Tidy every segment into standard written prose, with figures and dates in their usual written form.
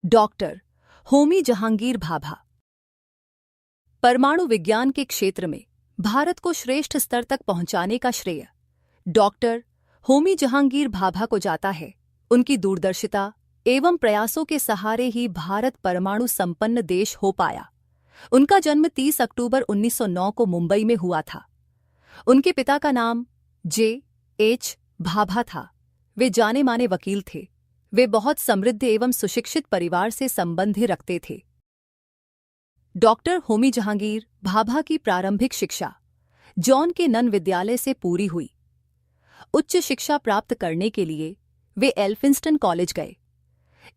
Doctor Homi Jahangir Bhabha. परमाणु विज्ञान के क्षेत्र में भारत को श्रेष्ठ स्तर तक पहुंचाने का श्रेय डॉक्टर होमी जहांगीर भाभा को जाता है। उनकी दूरदर्शिता एवं प्रयासों के सहारे ही भारत परमाणु संपन्न देश हो पाया। उनका जन्म 30 अक्टूबर 1909 को मुंबई में हुआ था। उनके पिता का नाम J.H. भाभा था। वे जाने माने वकील थे। वे बहुत समृद्ध एवं सुशिक्षित परिवार से संबंध रखते थे। डॉक्टर होमी जहांगीर भाभा की प्रारंभिक शिक्षा जॉन के नन विद्यालय से पूरी हुई। उच्च शिक्षा प्राप्त करने के लिए वे एल्फिंस्टन कॉलेज गए।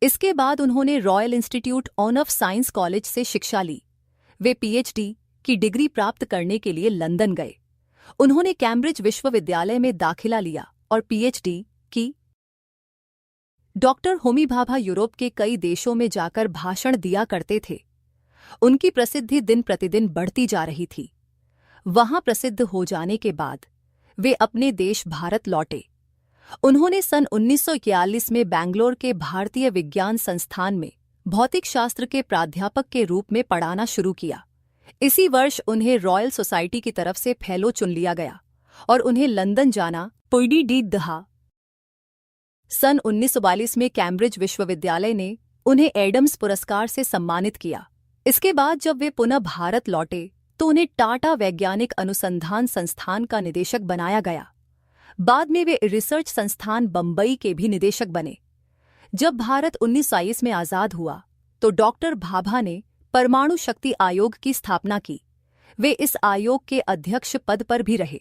इसके बाद उन्होंने royal institute of science college से शिक्षा ली। वे पीएचडी की डिग्री प्राप्त करने के लिए लंदन गए। उन्होंने कैम्ब्रिज विश्वविद्यालय में दाखिला लिया और पीएचडी की। डॉक्टर होमी भाभा यूरोप के कई देशों में जाकर भाषण दिया करते थे। उनकी प्रसिद्धि दिन प्रतिदिन बढ़ती जा रही थी। वहां प्रसिद्ध हो जाने के बाद वे अपने देश भारत लौटे। उन्होंने सन 1941 में बैंगलोर के भारतीय विज्ञान संस्थान में भौतिक शास्त्र के प्राध्यापक के रूप में पढ़ाना शुरू किया। इसी वर्ष उन्हें रॉयल सोसाइटी की तरफ से फेलो चुन लिया गया और उन्हें लंदन जाना पड़ा। सन 1942 में कैम्ब्रिज विश्वविद्यालय ने उन्हें एडम्स पुरस्कार से सम्मानित किया। इसके बाद जब वे पुनः भारत लौटे तो उन्हें टाटा वैज्ञानिक अनुसंधान संस्थान का निदेशक बनाया गया। बाद में वे रिसर्च संस्थान बंबई के भी निदेशक बने। जब भारत 1922 में आज़ाद हुआ तो डॉक्टर भाभा ने परमाणु शक्ति आयोग की स्थापना की। वे इस आयोग के अध्यक्ष पद पर भी रहे।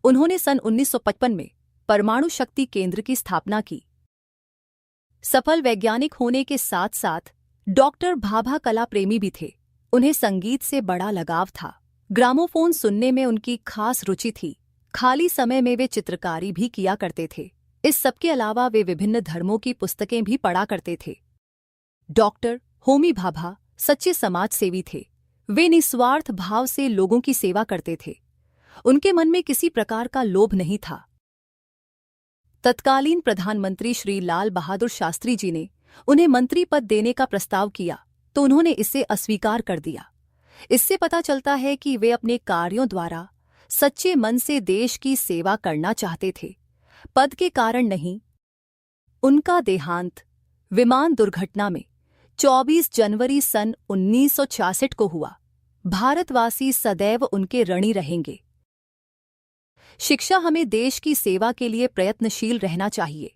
उन्होंने सन 1955 में परमाणु शक्ति केंद्र की स्थापना की। सफल वैज्ञानिक होने के साथ साथ डॉक्टर भाभा कला प्रेमी भी थे। उन्हें संगीत से बड़ा लगाव था। ग्रामोफोन सुनने में उनकी खास रुचि थी। खाली समय में वे चित्रकारी भी किया करते थे। इस सबके अलावा वे विभिन्न धर्मों की पुस्तकें भी पढ़ा करते थे। डॉक्टर होमी भाभा सच्चे समाज सेवी थे। वे निस्वार्थ भाव से लोगों की सेवा करते थे। उनके मन में किसी प्रकार का लोभ नहीं था। तत्कालीन प्रधानमंत्री श्री लाल बहादुर शास्त्री जी ने उन्हें मंत्री पद देने का प्रस्ताव किया तो उन्होंने इसे अस्वीकार कर दिया। इससे पता चलता है कि वे अपने कार्यों द्वारा सच्चे मन से देश की सेवा करना चाहते थे, पद के कारण नहीं। उनका देहांत विमान दुर्घटना में 24 जनवरी सन 1966 को हुआ। भारतवासी सदैव उनके ऋणी रहेंगे। शिक्षा हमें देश की सेवा के लिए प्रयत्नशील रहना चाहिए।